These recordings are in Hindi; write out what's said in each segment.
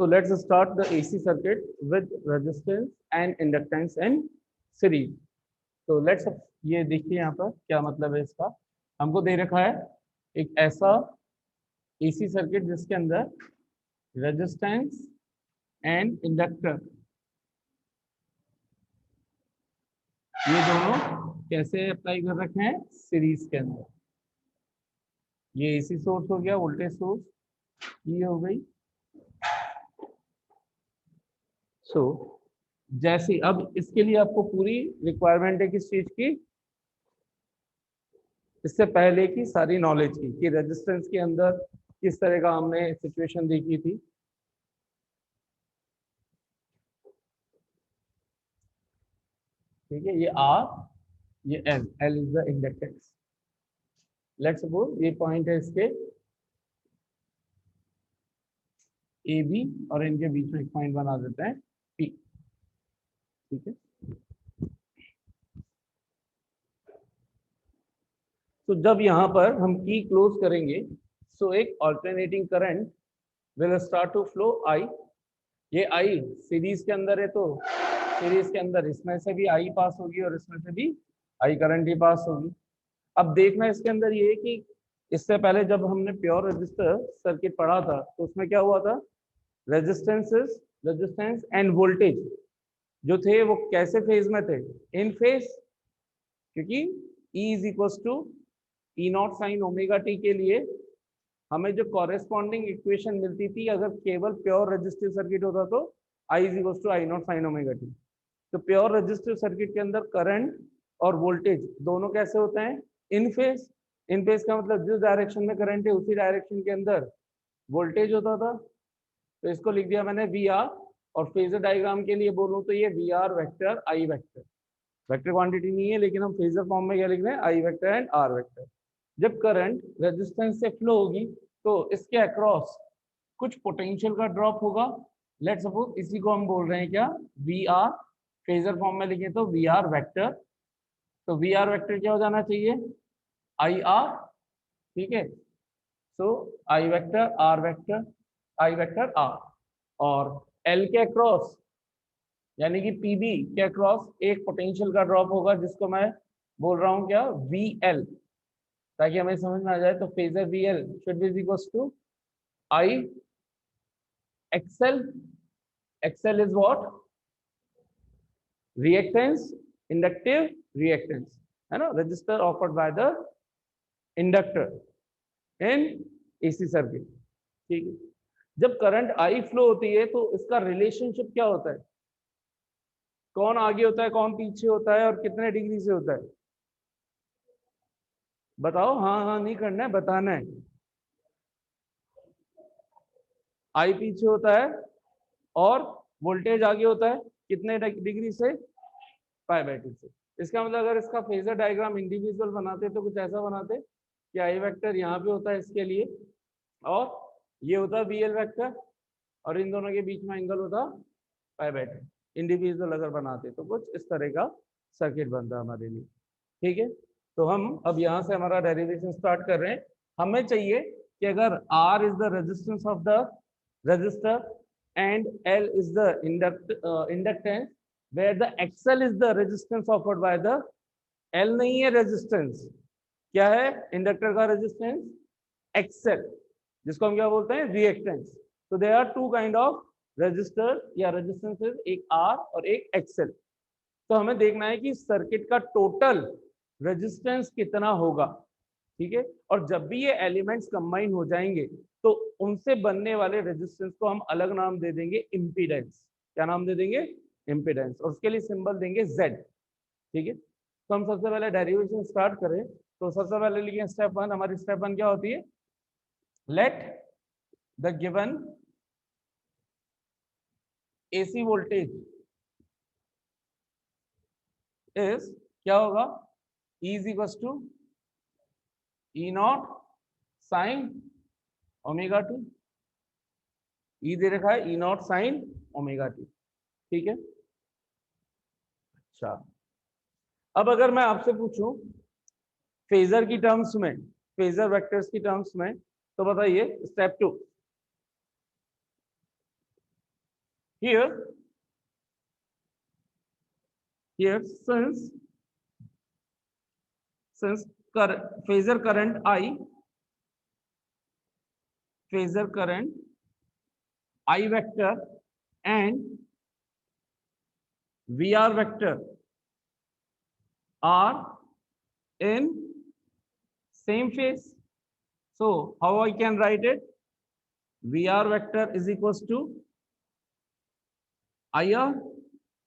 So let's start the AC circuit with resistance and inductance in series. तो लेट्स ये देखिए यहाँ पर क्या मतलब है इसका। हमको दे रखा है एक ऐसा AC सर्किट जिसके अंदर रेजिस्टेंस एंड इंडक्टर ये दोनों कैसे अप्लाई कर रखे हैं सीरीज के अंदर। ये AC सोर्स हो गया, वोल्टेज सोर्स ये हो गई। सो जैसे अब इसके लिए आपको पूरी रिक्वायरमेंट है किस चीज की, इससे पहले की सारी नॉलेज की कि रेजिस्टेंस के अंदर किस तरह का हमने सिचुएशन देखी थी। ठीक है, ये R, ये L, L is the inductance. Let's suppose ये पॉइंट है इसके ए बी और इनके बीच में एक पॉइंट बना देते हैं P। ठीक है, तो जब यहाँ पर हम की क्लोज करेंगे सो एक alternating current will start to flow I। ये I सीरीज के अंदर है तो सीरीज के अंदर इसमें से भी I पास होगी और इसमें से भी I करंट ही पास होगी। अब देखना इसके अंदर ये है कि इससे पहले जब हमने प्योर रजिस्टर सर्किट पढ़ा था तो उसमें क्या हुआ था, रेजिस्टेंस एंड वोल्टेज जो थे वो कैसे फेज में थे, इन फेज, क्योंकि E is equal to E not sine omega T के लिए हमें जो कॉरेस्पॉन्डिंग इक्वेशन मिलती थी अगर केवल प्योर रजिस्टिव सर्किट होता तो I is equal to I not sine omega T. तो प्योर रजिस्टिव सर्किट के अंदर करंट और वोल्टेज दोनों कैसे होते हैं, इन फेज। इन फेज का मतलब जिस डायरेक्शन में करंट है उसी डायरेक्शन के अंदर वोल्टेज होता था। तो इसको लिख दिया मैंने वी आर, और फेजर डायग्राम के लिए बोलूं तो ये V R vector I vector. Vector quantity नहीं है लेकिन हम फेजर फॉर्म में क्या लिख रहे हैं, आई वेक्टर एंड आर वेक्टर। जब करंट रेजिस्टेंस से फ्लो होगी तो इसके अक्रॉस कुछ पोटेंशियल का ड्रॉप होगा। लेट सपोज इसी को हम बोल रहे हैं क्या, वी आर। फेजर फॉर्म में लिखे तो वी आर वेक्टर, तो वी आर वेक्टर क्या हो जाना चाहिए, आई आर। ठीक है, so I vector R vector, I vector R. और एल के अक्रॉस यानी कि पीबी के अक्रॉस एक पोटेंशियल का ड्रॉप होगा जिसको मैं बोल रहा हूं क्या, वी एल, ताकि हमें समझ में आ जाए। तो phasor V L should be equals to I XL. XL is what, reactance, inductive reactance, है ना, resistor offered by the inductor in AC circuit. ठीक है, जब करंट आई फ्लो होती है तो इसका रिलेशनशिप क्या होता है, कौन आगे होता है कौन पीछे होता है और कितने डिग्री से होता है, बताओ। हाँ हाँ नहीं करना है, बताना है। आई पीछे होता है और वोल्टेज आगे होता है कितने डिग्री से, π/2 से। इसका मतलब अगर इसका फेजर डायग्राम इंडिविजुअल बनाते तो कुछ ऐसा बनाते कि आई वेक्टर यहाँ पे होता है इसके लिए, और ये होता है वी एल वेक्टर, और इन दोनों के बीच में एंगल होता π/2। इंडिविजुअल अगर बनाते तो कुछ इस तरह का सर्किट बनता हमारे लिए। ठीक है, तो हम अब यहाँ से हमारा डेरिवेशन स्टार्ट कर रहे हैं। हमें चाहिए कि अगर R is the resistance of the register and L is the inductance, where the XL is the resistance offered by the L नहीं है रेजिस्टेंस, क्या है इंडक्टर का रेजिस्टेंस, XL, जिसको हम क्या बोलते हैं, रिएक्टेंस। तो there are two kind of resistor या रेजिस्टेंसेस, एक R और एक XL। तो हमें देखना है कि सर्किट का टोटल रेजिस्टेंस कितना होगा। ठीक है, और जब भी ये एलिमेंट्स कंबाइन हो जाएंगे तो उनसे बनने वाले रेजिस्टेंस को हम अलग नाम दे देंगे इम्पीडेंस। क्या नाम दे देंगे, इम्पीडेंस, और उसके लिए सिंबल देंगे Z। ठीक है, तो हम सबसे पहले डेरिवेशन स्टार्ट करें तो सबसे पहले लिखें स्टेप 1। हमारी स्टेप 1 क्या होती है, let the given AC voltage is, क्या होगा, E is equal to E not sine omega T. E दे रखा है E not sine omega T. ठीक है, अच्छा अब अगर मैं आपसे पूछूं फेजर की टर्म्स में, फेजर वेक्टर्स की टर्म्स में, तो बताइए step 2 here since phasor current I vector and VR vector are in same phase. So how I can write it? VR vector is equals to IR,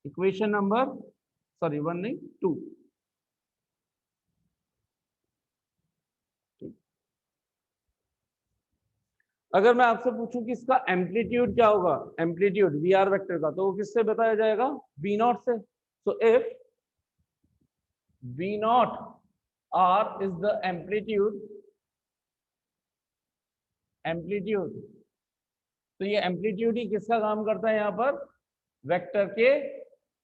equation number, sorry, 1 नहीं 2. अगर मैं आपसे पूछूं कि इसका एम्पलीट्यूड क्या होगा, एम्पलीट्यूड वीआर वेक्टर का, तो वो किससे बताया जाएगा? वी नॉट से. So if V not R is the amplitude, तो ये एम्पलीट्यूड ही किसका काम करता है यहाँ पर? वेक्टर के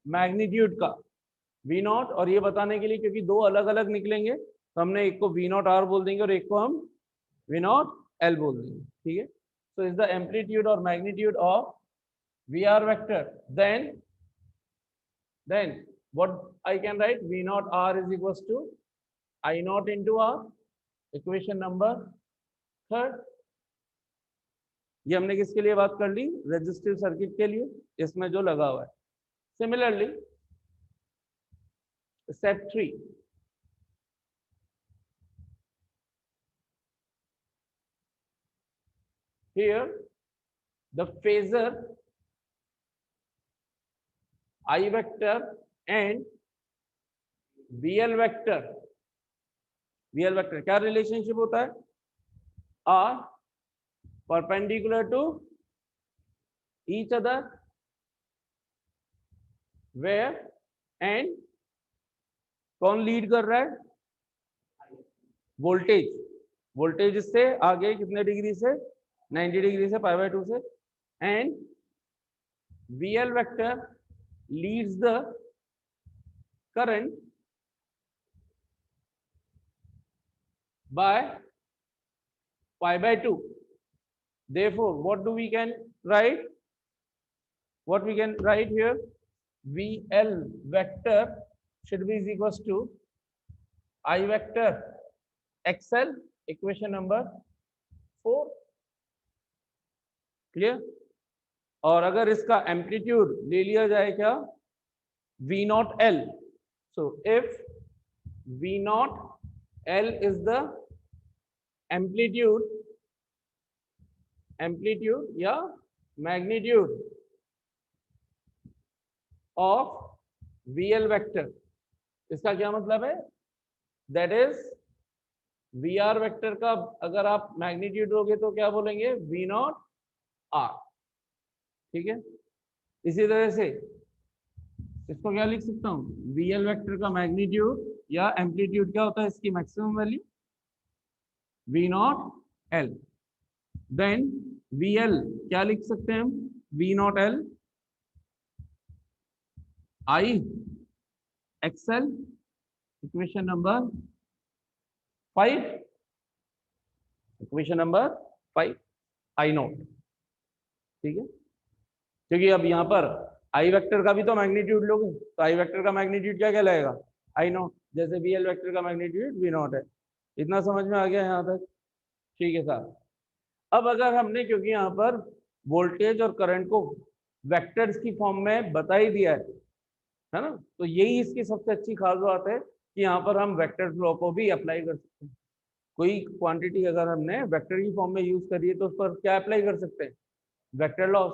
मैग्नीट्यूड का. वी नॉट, और ये बताने के लिए क्योंकि दो अलग अलग निकलेंगे तो हमने एक को वी नॉट आर बोल देंगे और एक को हम वी नॉट एल बोल देंगे. ठीक है. So is the amplitude or magnitude of VR vector. Then what I can write? V naught R is equals to I naught into R. Equation number 3. ये हमने किसके लिए बात कर ली? रेजिस्टिव सर्किट के लिए, इसमें जो लगा हुआ है. Similarly step 3. Here the phasor I vector and VL vector क्या रिलेशनशिप होता है? R perpendicular to each other where and कौन लीड कर रहा है? वोल्टेज इससे आगे कितने डिग्री से? 90 डिग्री से, π/2 से. And VL vector leads the current by π/2. Therefore, what we can write here? VL vector should be is equals to I vector XL, equation number 4. Clear. और अगर इसका एम्पलीट्यूड ले लिया जाए क्या? V not L. So if V not L is the amplitude या magnitude of VL vector. इसका क्या मतलब है? That is VR vector का अगर आप मैग्नीट्यूड दोगे तो क्या बोलेंगे? V naught R. ठीक है. इसी तरह से इसको क्या लिख सकता हूं? VL वेक्टर का मैग्नीट्यूड या एम्पलीट्यूड क्या होता है? इसकी maximum value V not L. Then VL क्या लिख सकते हैं हम? V not L I XL, equation number 5. Equation number 5 I not. ठीक है. क्योंकि अब यहाँ पर आई वेक्टर का भी तो मैग्नीट्यूड लोगे, तो आई वेक्टर का मैग्नीट्यूड क्या कहलाएगा? आई नॉट. जैसे VL वेक्टर का मैग्नीट्यूड V नॉट है. इतना समझ में आ गया यहाँ तक? ठीक है साहब. अब अगर हमने, क्योंकि यहाँ पर वोल्टेज और करंट को वेक्टर्स की फॉर्म में बता ही दिया है ना, तो यही इसकी सबसे अच्छी खास बात है कि यहाँ पर हम वेक्टर लॉ को भी अप्लाई कर सकते हैं. कोई क्वांटिटी अगर हमने वेक्टर की फॉर्म में यूज करी है तो उस पर क्या अप्लाई कर सकते हैं? Vector laws.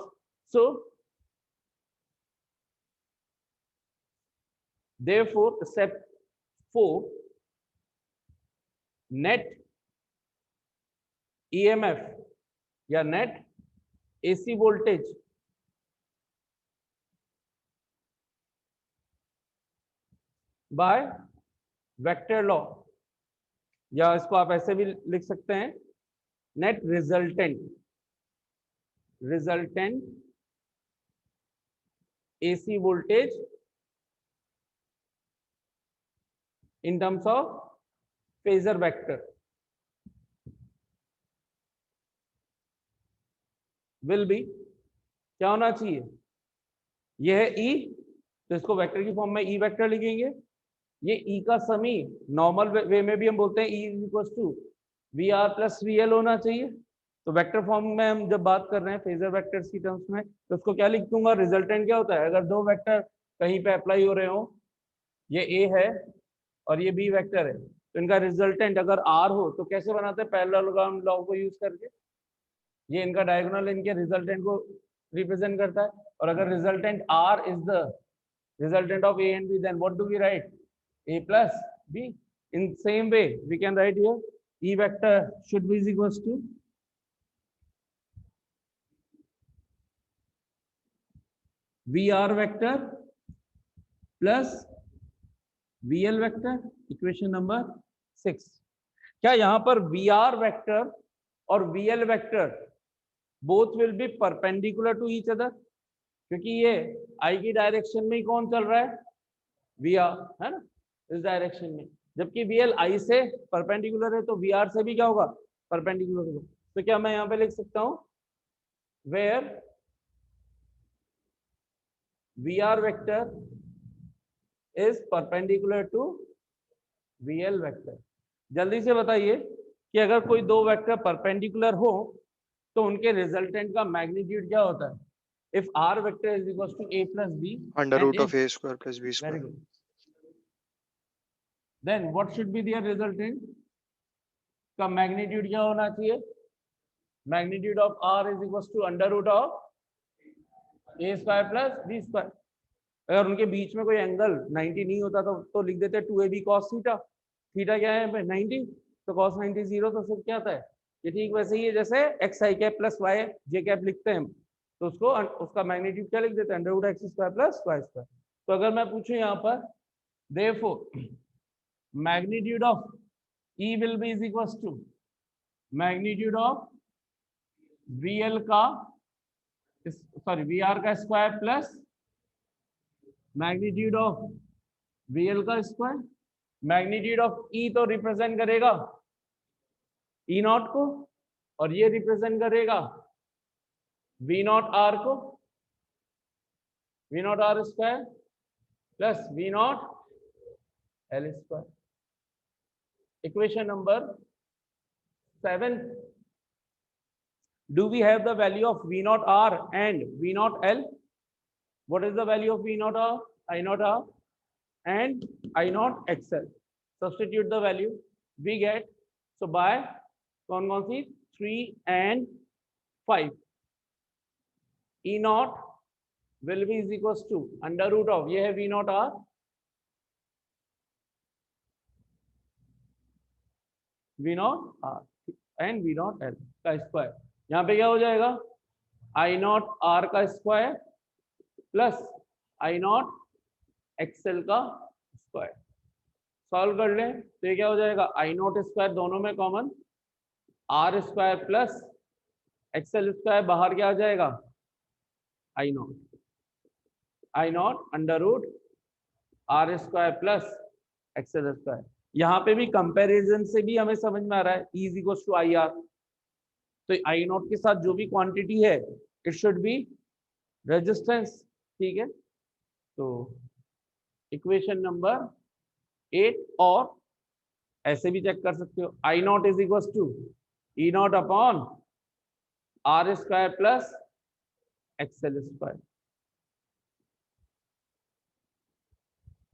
So therefore step 4, net EMF या net AC voltage by vector law, या इसको आप ऐसे भी लिख सकते हैं, net resultant AC voltage in terms of phasor vector will be क्या होना चाहिए? ये है ई, तो इसको वेक्टर की फॉर्म में ई वेक्टर लिखेंगे। ये ई का समी नॉर्मल वे में भी हम बोलते हैं E is equal to V R plus V L होना चाहिए। तो वेक्टर फॉर्म में हम जब बात कर रहे हैं फेजर वेक्टर्स की टर्म्स में, तो उसको क्या लिख दूंगा, रिजल्टेंट क्या होता है, अगर दो वेक्टर कहीं पे अप्लाई हो रहे हो, ये ए है और ये बी वेक्टर है, तो इनका रिजल्टेंट अगर आर हो तो कैसे बनाते हैं, पैरेललोग्राम लॉ को यूज करके। ये इनका डायगोनल इनके रिजल्टेंट को रिप्रेजेंट करता है, और अगर resultant R is the resultant of A and B, then what do we write, a plus b. In same way we can write here e vector should be is equals to vr vector plus vl vector, equation number 6। क्या यहाँ पर vr वेक्टर और vl vector both will be perpendicular to each other, क्योंकि ये i की डायरेक्शन में ही कौन चल रहा है, vr है ना, इस डायरेक्शन में, जबकि vl i से परपेंडिकुलर है, तो vr से भी क्या होगा, परपेंडिकुलर होगा। तो क्या मैं यहाँ पे लिख सकता हूँ where vr vector is perpendicular to vl vector. जल्दी से बताइए कि अगर कोई दो वेक्टर परपेंडिकुलर हो तो उनके रिजल्टेंट का मैग्नीट्यूड क्या होता है, if r vector is equal to a plus b under root and of a square plus b very square. good, then what should be their resultant का मैग्नीट्यूड क्या होना चाहिए, magnitude of r is equal to under root of a square plus b square. अगर उनके बीच में कोई एंगल 90 नहीं होता तो लिख देते 2ab cos थीटा, थीटा क्या है 90, तो cos 90 0, तो फिर क्या आता है, ये ठीक वैसे ही है जैसे एक्स आई कैप प्लस वाई जे कैप लिखते हैं हम, तो उसको उसका मैग्नीट्यूड क्या लिख देते हैं, under root X square plus Y square. तो अगर मैं पूछूं यहाँ पर therefore magnitude of E will be is equal to magnitude of V L का सॉरी वी आर का square plus magnitude of V L का स्क्वायर। मैग्नीट्यूड ऑफ ई तो रिप्रेजेंट करेगा ई नॉट को, और ये रिप्रेजेंट करेगा वी नॉट आर को, V not R square plus V not L square. Equation number 7, do we have the value of v naught r and v naught l? What is the value of v naught r, I naught r and I naught xl? Substitute the value, we get, so by कौन कौन सी 3 and 5, e naught will be is equals to under root of, ये है v naught r v naught r and v naught l का स्क्वायर। यहाँ पे क्या हो जाएगा, आई नॉट आर का square plus I not XL का स्क्वायर। सॉल्व कर लें तो ये क्या हो जाएगा, आई नॉट स्क्वायर दोनों में common, R square plus XL square बाहर क्या आ जाएगा, I naught under root R square plus XL square. यहाँ पे भी कंपैरिजन से भी हमें समझ में आ रहा है E is equal to I R, तो आई नॉट के साथ जो भी क्वांटिटी है इट शुड बी रेजिस्टेंस, ठीक है। तो इक्वेशन नंबर 8, और ऐसे भी चेक कर सकते हो, I naught is equal to E naught upon R square plus XL square.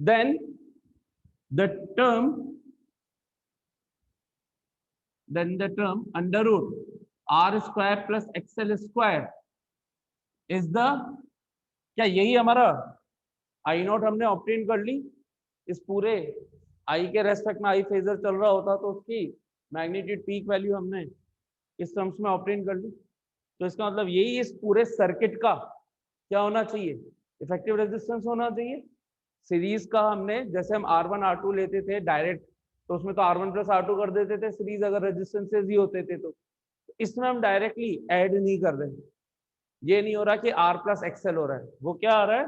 Then the term under root r square plus xl square is the, क्या यही हमारा आई नॉट हमने ऑब्टेन कर ली, इस पूरे आई के रेस्पेक्ट में आई फेजर चल रहा होता तो उसकी मैग्नीट्यूड पीक वैल्यू हमने इस टर्म्स में ऑब्टेन कर ली। तो इसका मतलब यही इस पूरे सर्किट का क्या होना चाहिए, इफेक्टिव रेजिस्टेंस होना चाहिए। सीरीज का हमने जैसे हम R1 R2 लेते थे डायरेक्ट, तो उसमें तो R1 प्लस R2 कर देते थे सीरीज अगर रेजिस्टेंसेज ही होते थे, तो इसमें हम डायरेक्टली ऐड नहीं कर रहे, ये नहीं हो रहा कि R प्लस एक्सएल हो रहा है, वो क्या आ रहा है,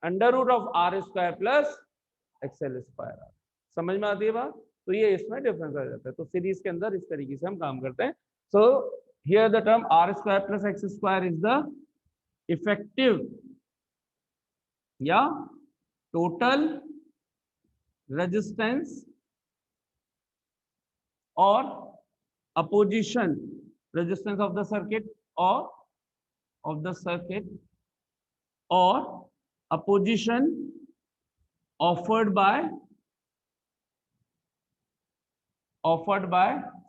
under root of R square plus XL square. समझ में आती है बात, तो ये इसमें डिफरेंस आ जाता है। तो सीरीज के अंदर इस तरीके से हम काम करते हैं। So here the term R square plus X square is the effective या टोटल रेजिस्टेंस और opposition resistance of the circuit और opposition offered by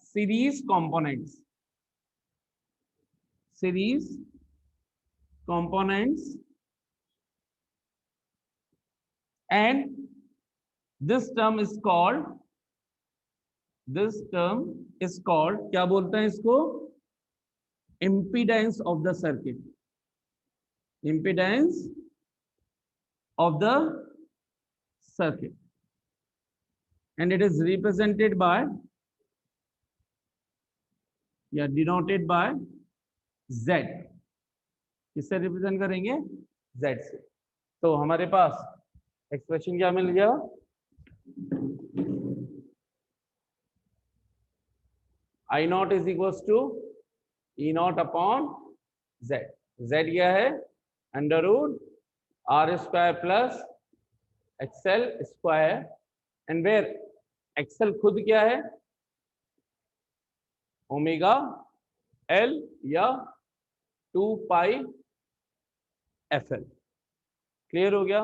series components and this term is called क्या बोलते हैं इसको, impedance of the circuit, impedance of the circuit, and it is represented by या denoted by Z. किससे रिप्रेजेंट करेंगे, Z से. तो हमारे पास एक्सप्रेशन क्या मिल गया, I not is equal to E not upon Z. Z क्या है, under root R square plus XL square, and where XL खुद क्या है, ओमेगा L या 2 पाई FL. क्लियर हो गया.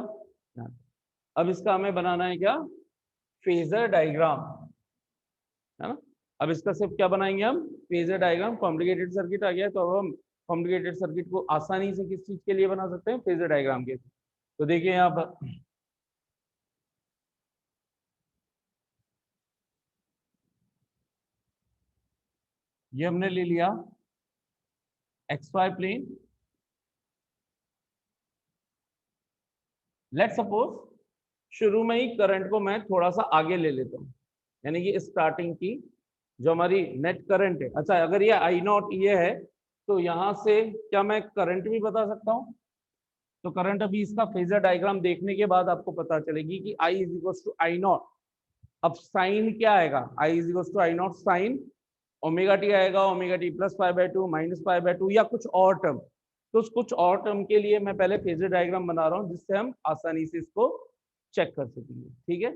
अब इसका हमें बनाना है क्या, फेजर डायग्राम, है ना. अब इसका सिर्फ क्या बनाएंगे हम, फेजर डायग्राम. कॉम्प्लिकेटेड सर्किट आ गया, तो अब हम कॉम्प्लिकेटेड सर्किट को आसानी से किस चीज के लिए बना सकते हैं, फेजर डायग्राम के. तो देखिए यहाँ पर ये हमने ले लिया XY प्लेन. लेट सपोज शुरू में ही करंट को मैं थोड़ा सा आगे ले लेता हूँ, यानी कि स्टार्टिंग की जो हमारी नेट करंट है. अच्छा, अगर ये I नॉट ये है तो यहाँ से क्या मैं करंट भी बता सकता हूँ. तो करंट अभी इसका फेजर डायग्राम देखने के बाद आपको पता चलेगी कि I is equal to I naught. अब साइन क्या आएगा, I is equal to I naught sine omega T आएगा, omega T plus pi by 2 minus pi by 2 या कुछ और टर्म. तो उस कुछ और टर्म के लिए मैं पहले फेजर डायग्राम बना रहा हूँ जिससे हम आसानी से इसको चेक कर सकेंगे. ठीक है,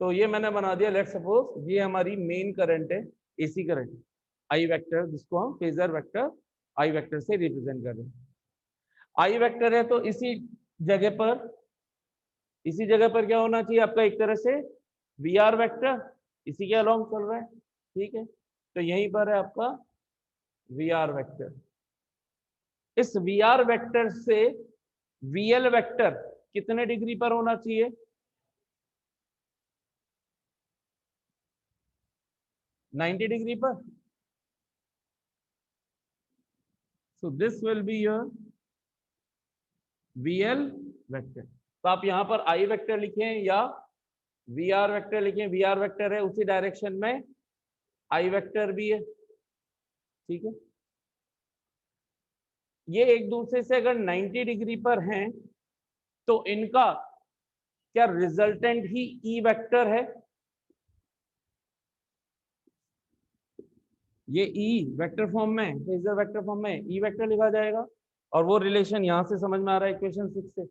तो ये मैंने बना दिया. लेट सपोज ये हमारी मेन करंट है, एसी करंट आई वेक्टर, जिसको हम फेजर वेक्टर आई वेक्टर से रिप्रेजेंट कर रहे हैं. आई वेक्टर है तो इसी जगह पर क्या होना चाहिए आपका, एक तरह से वी आर वेक्टर इसी के अलोंग चल रहा है. ठीक है, तो यहीं पर है आपका वी आर वेक्टर. इस वी आर वेक्टर से वीएल वेक्टर कितने डिग्री पर होना चाहिए, 90 डिग्री पर. So this will be your VL vector. तो आप यहां पर आई वेक्टर लिखें या वी आर वेक्टर लिखें, वी आर वेक्टर है उसी डायरेक्शन में आई वेक्टर भी है. ठीक है, ये एक दूसरे से अगर 90 डिग्री पर हैं तो इनका क्या रिजल्टेंट ही ई वेक्टर है. ये ई वेक्टर फॉर्म में, फेजर वेक्टर फॉर्म में ई वेक्टर लिखा जाएगा, और वो रिलेशन यहां से समझ में आ रहा है इक्वेशन 6 से.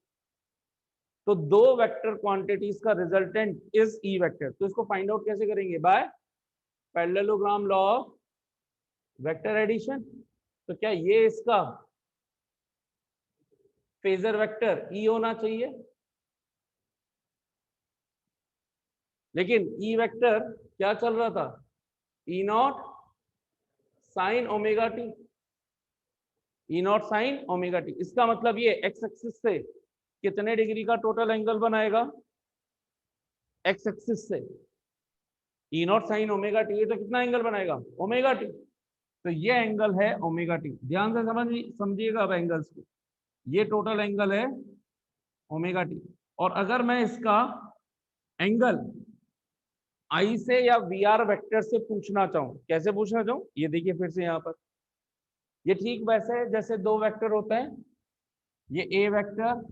तो दो वेक्टर क्वांटिटीज का रिजल्टेंट इज ई वेक्टर. तो इसको फाइंड आउट कैसे करेंगे, by parallelogram law of vector addition. तो क्या ये इसका फेजर वेक्टर ई होना चाहिए, लेकिन ई वेक्टर क्या चल रहा था, E not sine omega T, E not sine omega T. इसका मतलब ये एक्स एक्सिस से कितने डिग्री का टोटल एंगल बनाएगा, एक्स एक्सिस से E not sine omega T, तो कितना एंगल बनाएगा, ओमेगा टी. तो ये एंगल है ओमेगा टी. ध्यान से समझिएगा अब एंगल्स को. ये टोटल एंगल है ओमेगा टी, और अगर मैं इसका एंगल आई से या वी आर वेक्टर से पूछना चाहूं, कैसे पूछना चाहूं, ये देखिए फिर से यहाँ पर ये ठीक वैसे है जैसे दो वेक्टर होते हैं, ये ए वेक्टर,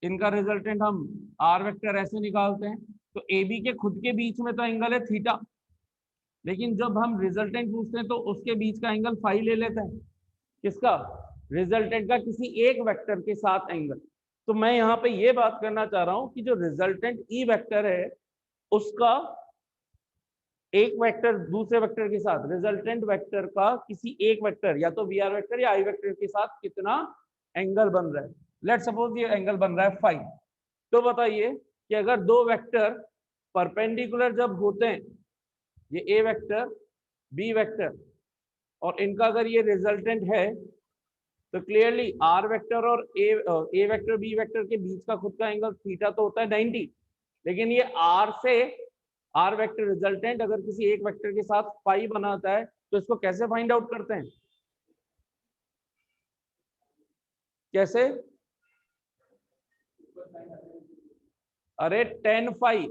इनका रिजल्टेंट हम आर वेक्टर ऐसे निकालते हैं. तो ए बी के खुद के बीच में तो एंगल है थीटा, लेकिन जब हम रिजल्टेंट पूछते हैं तो उसके बीच का एंगल फाई ले लेते हैं. किसका, रिजल्टेंट का किसी एक वेक्टर के साथ एंगल. तो मैं यहाँ पे ये बात करना चाह रहा हूं कि जो रिजल्टेंट ई वेक्टर है उसका एक वेक्टर दूसरे वेक्टर के साथ, रिजल्टेंट वेक्टर का किसी एक वेक्टर या तो वी आर वेक्टर या आई वेक्टर के साथ कितना एंगल बन रहा है। लेट्स सपोज ये एंगल बन रहा है फाई। तो बताइए कि अगर दो वेक्टर परपेंडिकुलर जब होते हैं, ये ए वेक्टर बी वेक्टर, और इनका अगर ये रिजल्टेंट है, तो क्लियरली आर वेक्टर और ए वेक्टर बी वेक्टर के बीच का खुद का एंगल थीटा तो होता है 90, लेकिन ये आर से आर वेक्टर रिजल्टेंट अगर किसी एक वेक्टर के साथ फाई बनाता है, तो इसको कैसे फाइंड आउट करते हैं? कैसे? अरे 10 फाई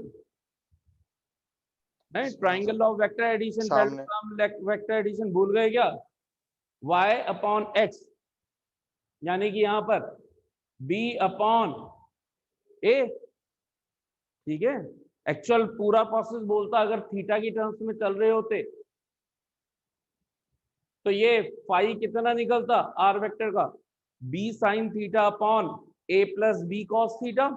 है triangle of vector addition, vector addition भूल गए क्या? y अपॉन x, यानी कि यहां पर b अपॉन a, ठीक है। एक्चुअल पूरा प्रोसेस बोलता अगर थीटा की टर्म्स में चल रहे होते तो ये फाई कितना निकलता आर वेक्टर का? b sine theta upon a plus b cos theta.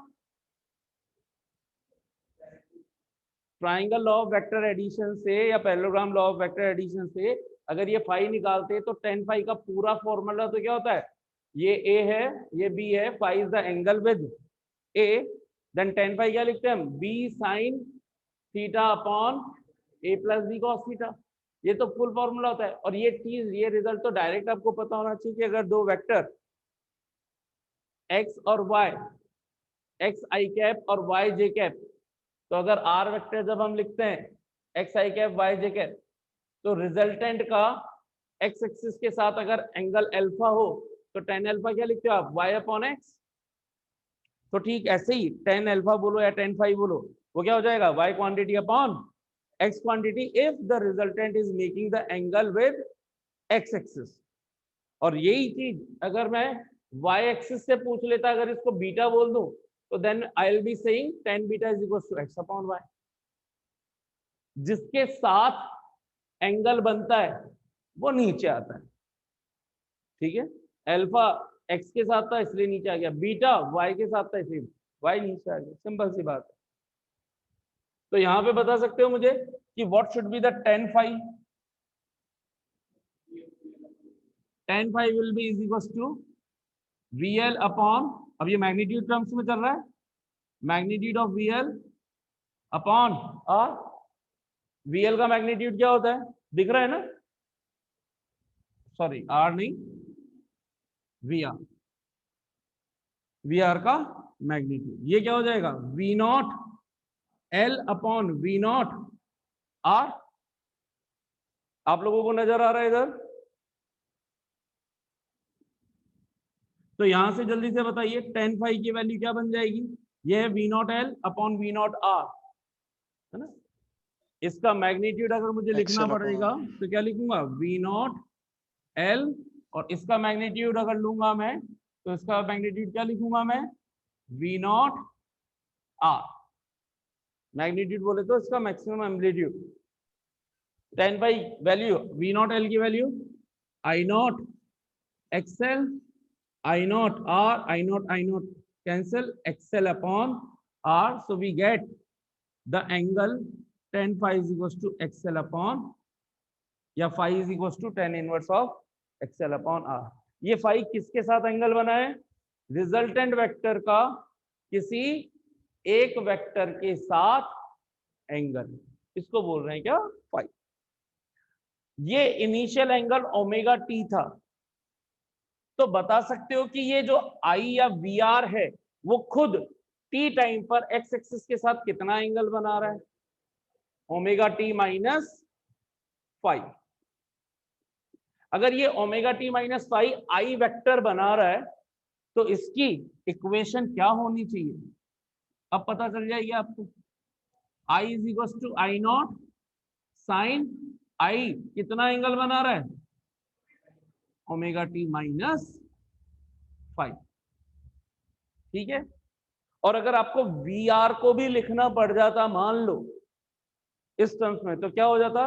Triangle law of vector addition से या parallelogram law of vector addition से अगर ये फाई निकालते तो 10 फाई का पूरा फॉर्मूला तो क्या होता है? ये a है, ये b है, phi is the angle with a, then 10 phi क्या लिखते हैं हम? b sine theta upon a plus b cos theta. ये तो फुल फॉर्मूला होता है। और ये चीज, ये रिजल्ट तो डायरेक्ट आपको पता होना चाहिए कि अगर दो वेक्टर x और y, x आई कैप और y जे कैप, तो अगर आर वेक्टर जब हम लिखते हैं एक्स आई कैप वाई जे कैप, तो रिजल्टेंट का एक्स एक्सिस के साथ अगर एंगल अल्फा हो तो टेन अल्फा क्या लिखते हो आप? Y upon X. तो ठीक ऐसे ही टेन अल्फा बोलो या टेन फाइव बोलो, वो क्या हो जाएगा? Y quantity upon X quantity if the resultant is making the angle with X axis. और यही चीज अगर मैं वाई एक्सिस से पूछ लेता, अगर इसको बीटा बोल दूं, तो then I will be saying tan beta is equal to x upon y। जिसके साथ एंगल बनता है वो नीचे आता है, ठीक है। अल्फा x के साथ था इसलिए नीचे आ गया, बीटा y के साथ था इसलिए y नीचे आ गया, सिंपल सी बात है। तो यहां पे बता सकते हो मुझे कि what should be the tan phi? tan phi will be is equal to VL upon, अब ये मैग्नीट्यूड टर्म्स में चल रहा है, magnitude of VL upon R। VL का मैग्नीट्यूड क्या होता है? दिख रहा है ना? सॉरी R नहीं, VR, VR का मैग्नीट्यूड। ये क्या हो जाएगा? V not L upon V naught R। आप लोगों को नजर आ रहा है इधर? तो यहां से जल्दी से बताइए tan फाई की वैल्यू क्या बन जाएगी? ये है V not L upon V naught R, है ना। इसका मैग्नीट्यूड अगर मुझे लिखना पड़ेगा तो क्या लिखूंगा? V नॉट L, और इसका मैग्नीट्यूड अगर लूंगा मैं तो इसका मैग्नीट्यूड क्या लिखूंगा मैं? V naught R। मैग्नीट्यूड बोले तो इसका maximum amplitude. tan by value V not L की value I not XL, I naught R, I not cancel, XL upon R, so we get the angle tan phi is equals to XL upon, या phi is equals to tan inverse of XL upon R। ये phi किसके साथ एंगल बना है? रिजल्टेंट वेक्टर का किसी एक वेक्टर के साथ एंगल, इसको बोल रहे हैं क्या? phi। ये इनिशियल एंगल ओमेगा टी था, तो बता सकते हो कि ये जो आई या वी आर है वो खुद टी टाइम पर एक्स एक्सिस के साथ कितना एंगल बना रहा है? Omega T minus five. अगर ये ओमेगा टी माइनस फाइव आई वेक्टर बना रहा है तो इसकी इक्वेशन क्या होनी चाहिए? अब पता चल जाएगी आपको। I is equal to I not sine I, कितना एंगल बना रहा है? ओमेगा टी माइनस फाइव, ठीक है। और अगर आपको वी आर को भी लिखना पड़ जाता मान लो इस टर्म्स में, तो क्या हो जाता?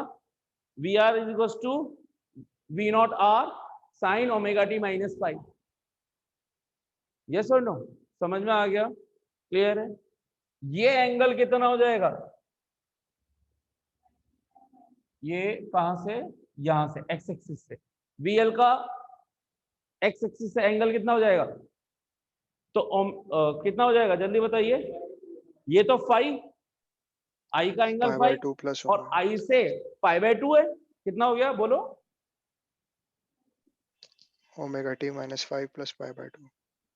V R is equal to V not R sine omega T minus five. Yes और नो? समझ में आ गया? क्लियर है? ये एंगल कितना हो जाएगा? ये कहां से? यहां से एक्स एक्सिस से। VL का एक्स एक्सिस से एंगल कितना हो जाएगा? तो कितना हो जाएगा जल्दी बताइए। ये तो फाई, आई का angle pi phi by 2 plus और आई से पाई बाय 2 है। कितना हो गया बोलो? Omega T minus 5 plus pi by 2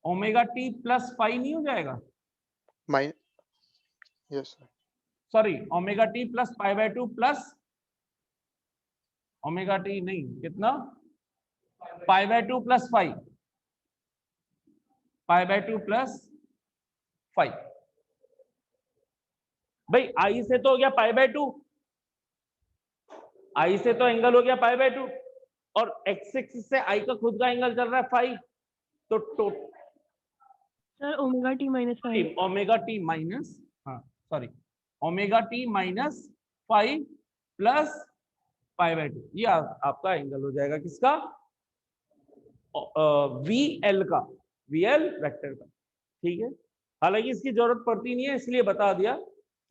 omega T plus phi नहीं हो जाएगा? माइन yes sir. Sorry, omega T plus pi by 2 plus omega T नहीं, कितना? Pi by 2 plus five, pi by 2 plus 5। भाई आई से तो हो गया पाई बाय 2, आई से तो एंगल हो गया पाई बाय 2 और एक्स एक्सिस से आई का खुद का एंगल चल रहा है 5। तो sir omega T minus 5। Omega T minus, हाँ sorry, omega T minus 5 plus pi by 2, ये आपका एंगल हो जाएगा किसका? VL का, VL वेक्टर का। ठीक है, हालांकि इसकी जरूरत पड़ती नहीं है, इसलिए बता दिया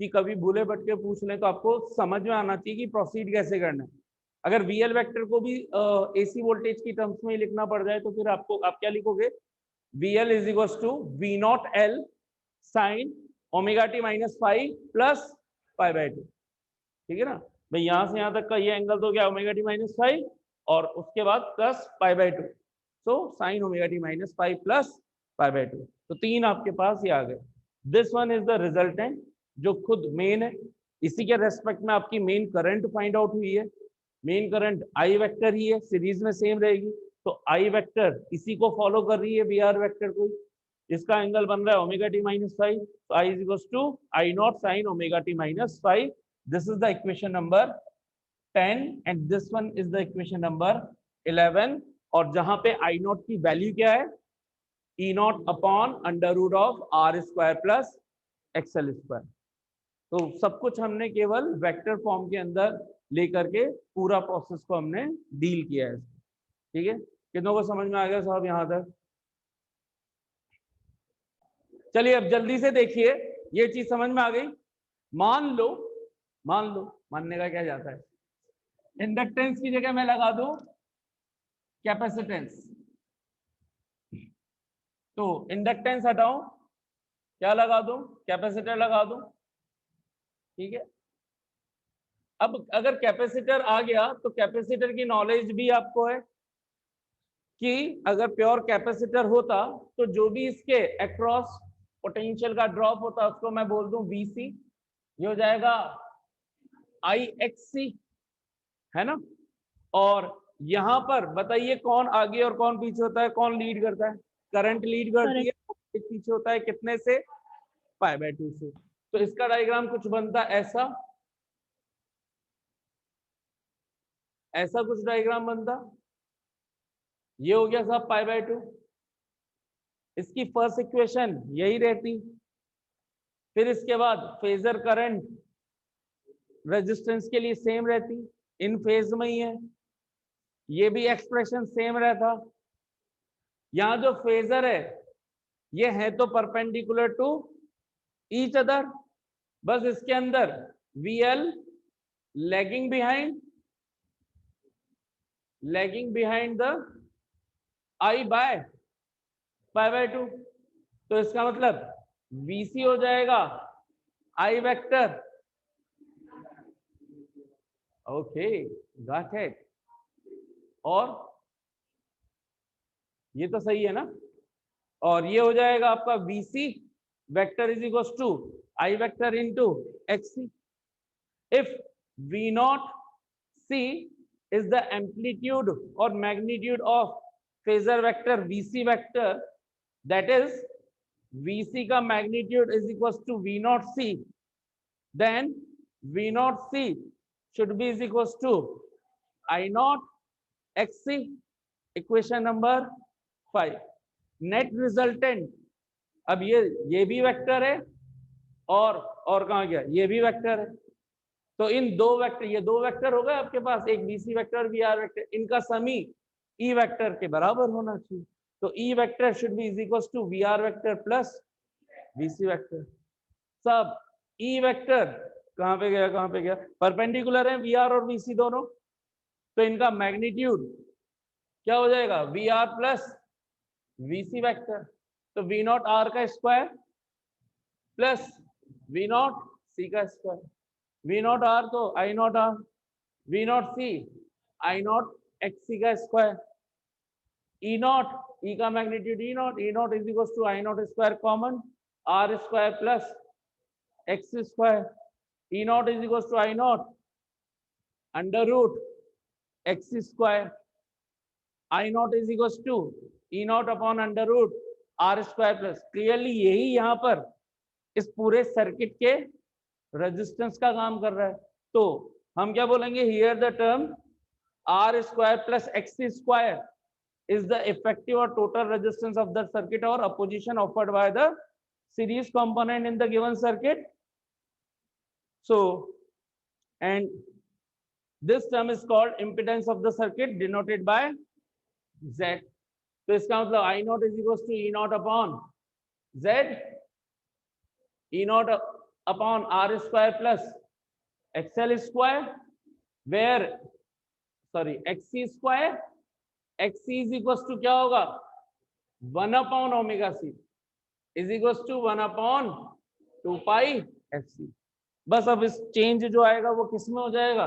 कि कभी भूले भटके पूछ लें तो आपको समझ में आना चाहिए कि प्रोसीड कैसे करना है। अगर VL वेक्टर को भी AC वोल्टेज की टर्म्स में ही लिखना पड़ जाए तो फिर आपको आप क्या लिखोगे? VL is equal to V0L sine omega T minus 5 plus pi by 2। ठीक है ना भाई, यहां से यहां तक का ये एंगल तो क्या ओमेगा टी माइनस 5 और उसके बाद plus pi by 2, so sine omega T minus 5 plus pi by 2। तो तीन आपके पास ये आ गए। This one is the resultant जो खुद मेन है। इसी के रेस्पेक्ट में आपकी मेन करंट फाइंड आउट हुई है। मेन करंट आई वेक्टर ही है, सीरीज में सेम रहेगी, तो आई वेक्टर इसी को फॉलो कर रही है, VR वेक्टर को। इसका एंगल बन रहा है ओमेगा टी माइनस 5, तो I is equal to I not sine omega T minus 5। This is the equation number 10 and this one is the equation number 11। और जहां पे आई नॉट की वैल्यू क्या है? E naught upon under root of R square plus XL square. तो सब कुछ हमने केवल वेक्टर फॉर्म के अंदर लेकर के पूरा प्रोसेस को हमने डील किया है। ठीक है, कितनों को समझ में आ गया साहब यहां तक? चलिए अब जल्दी से देखिए, ये चीज समझ में आ गई। मान लो मानने का क्या जाता है, इंडक्टेंस की जगह मैं लगा दूं कैपेसिटेंस। तो इंडक्टेंस हटाऊं, क्या लगा दूं? कैपेसिटर लगा दूं। ठीक है, अब अगर कैपेसिटर आ गया तो कैपेसिटर की नॉलेज भी आपको है कि अगर प्योर कैपेसिटर होता तो जो भी इसके अक्रॉस पोटेंशियल का ड्रॉप होता उसको मैं बोल दूं VC, ये हो जाएगा IXC, है ना। और यहां पर बताइए कौन आगे और कौन पीछे होता है, कौन लीड करता है? करंट लीड करती है, पीछे होता है कितने से? पाई बाय 2 से। तो इसका डायग्राम कुछ बनता है ऐसा, ऐसा कुछ डायग्राम बनता। ये हो गया साहब पाई बाय 2। इसकी फर्स्ट इक्वेशन यही रहती, फिर इसके बाद फेजर करंट रेजिस्टेंस के लिए सेम रहती, इन फेज में ही है, ये भी एक्सप्रेशन सेम रहता। यहां जो फेजर है ये है तो परपेंडिकुलर टू ईच अदर, बस इसके अंदर VL lagging behind the I by pi by 2। तो इसका मतलब VC हो जाएगा I vector. Okay, got it. और ये तो सही है ना। और ये हो जाएगा आपका VC vector is equal to I vector into XC। If V0C is the amplitude or magnitude of phasor vector VC vector, that is VC का magnitude is equals to V0C, then V0C should be is equals to I0 XC, equation number 5। Net resultant, अब ये भी वेक्टर है और कहां गया, ये भी वेक्टर है। तो इन दो वेक्टर, ये दो वेक्टर हो गए आपके पास, एक BC वेक्टर VR वेक्टर, इनका समी E वेक्टर के बराबर होना चाहिए। तो E vector should be is equal to VR vector plus VC vector. सब E वेक्टर कहाँ पे गया, परपेंडिकुलर है VR और VC दोनों, तो इनका मैग्नीट्यूड क्या हो जाएगा, VR प्लस VC वेक्टर। तो V नॉट R का square plus V naught C का स्क्वायर। V नॉट R तो I naught R, V naught C I naught XC का स्क्वायर। E नॉट, E का magnitude E naught is equal to I naught square common, R square plus X square. E naught is equal to I naught under root X square. I not is equal to E not upon under root R square plus. Clearly यही यहाँ पर इस पूरे सर्किट के रेजिस्टेंस का काम कर रहा है। तो हम क्या बोलेंगे, here the term R square plus X square is the effective or total resistance of the circuit or opposition offered by the series component in the given circuit. So, and this term is called impedance of the circuit denoted by Z. तो इसका मतलब I not is equal to E not upon Z, E not upon R square plus XL square, where sorry XC square, XC is equal to क्या होगा, 1 upon omega C is equal to 1 upon 2 pi FC। बस अब इस चेंज जो आएगा वो किस में हो जाएगा,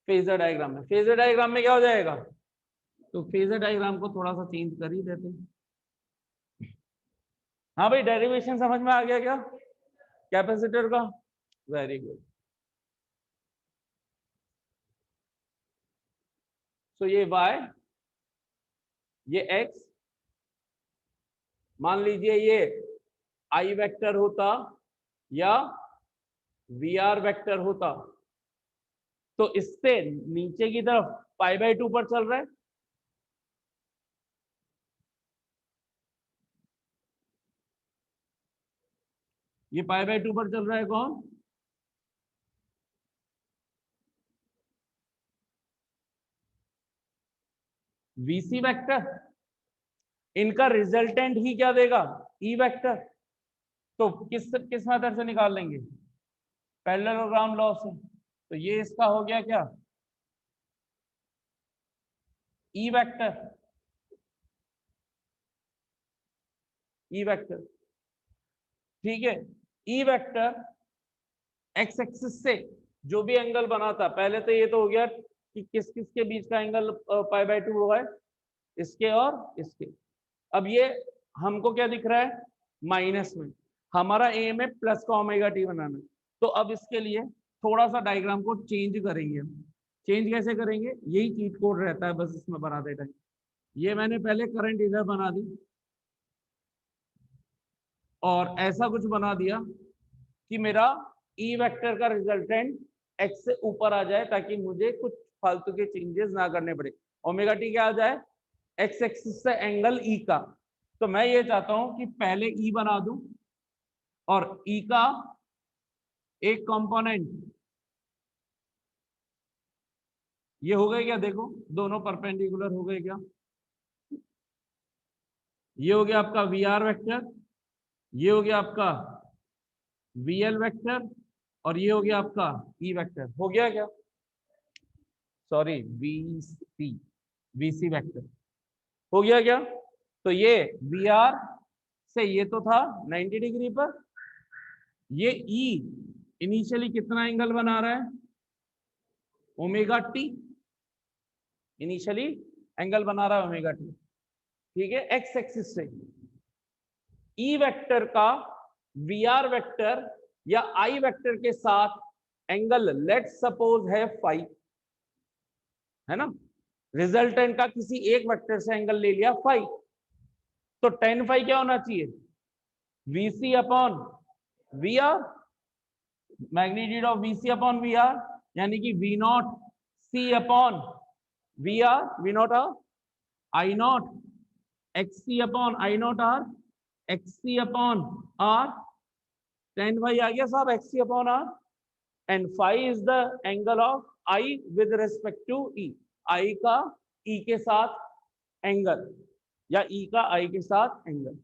फेजर डायग्राम में। फेजर डायग्राम में क्या हो जाएगा, तो फेजर डायग्राम को थोड़ा सा चेंज कर ही देते हैं। हाँ भाई, डेरिवेशन समझ में आ गया क्या कैपेसिटर का, वेरी गुड। तो ये Y, ये X, मान लीजिए ये I वेक्टर होता या VR वेक्टर होता, तो इससे नीचे की तरफ π/2 पर चल रहा है, ये π/2 पर चल रहा है कौन, VC वेक्टर। इनका रिजल्टेंट ही क्या देगा, E वेक्टर। तो किस मेथड से निकाल लेंगे, पैरेललोग्राम लॉ से। तो ये इसका हो गया क्या, E वेक्टर, E वेक्टर, ठीक है। E वेक्टर एक्स एक्सिस से जो भी एंगल बनाता, पहले तो ये तो हो गया कि किस किस के बीच का एंगल π/2 होगा, इसके और इसके। अब ये हमको क्या दिख रहा है, माइनस में, हमारा एम है प्लस का ओमेगा टी बनाना। तो अब इसके लिए थोड़ा सा डायग्राम को चेंज करेंगे हम। चेंज कैसे करेंगे, यही चीट कोड रहता है बस इसमें बनाते टाइम। ये मैंने पहले करंट इधर बना दी और ऐसा कुछ बना दिया कि मेरा ई वेक्टर का रिजल्टेंट एक्स से ऊपर आ जाए, ताकि मुझे कुछ फालतू के चेंजेस ना करने पड़े। ओमेगा टी क्या आ जाए, एक्स एक्सिस से एंगल ई का। तो मैं ये चाहता हूं कि पहले ई बना दूं और ई का एक कंपोनेंट ये हो गए क्या, देखो दोनों परपेंडिकुलर हो गए क्या, ये हो गया आपका वी आर वेक्टर, ये हो गया आपका VL वेक्टर और ये हो गया आपका E वेक्टर। हो गया क्या, सॉरी VC वेक्टर हो गया क्या। तो ये VR से ये तो था 90 डिग्री पर, ये E इनिशियली कितना एंगल बना रहा है, ओमेगा टी, इनिशियली एंगल बना रहा है ओमेगा टी, ठीक है, एक्स एक्सिस से। E वेक्टर का VR वेक्टर या I वेक्टर के साथ एंगल लेट सपोज है फाई, है ना, रिजल्टेंट का किसी एक वेक्टर से एंगल ले लिया फाई, तो tan फाई क्या होना चाहिए, VC upon VR, magnitude of VC upon VR, यानी कि V naught C upon VR, V naught R, I naught XC upon I naught R, XC upon R, tan phi आ गया साहब XC upon R, and phi is the angle of I with respect to E, I का E के साथ एंगल, या ई का आई के साथ एंगल।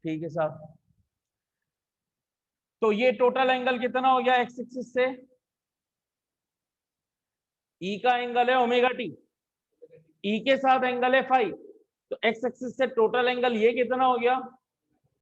ठीक है साहब, तो ये टोटल एंगल कितना हो गया एक्स एक्सिस से? ई का एंगल है ओमेगा टी, ई के साथ एंगल है फाई, तो एक्स एक्सिस से टोटल एंगल ये कितना हो गया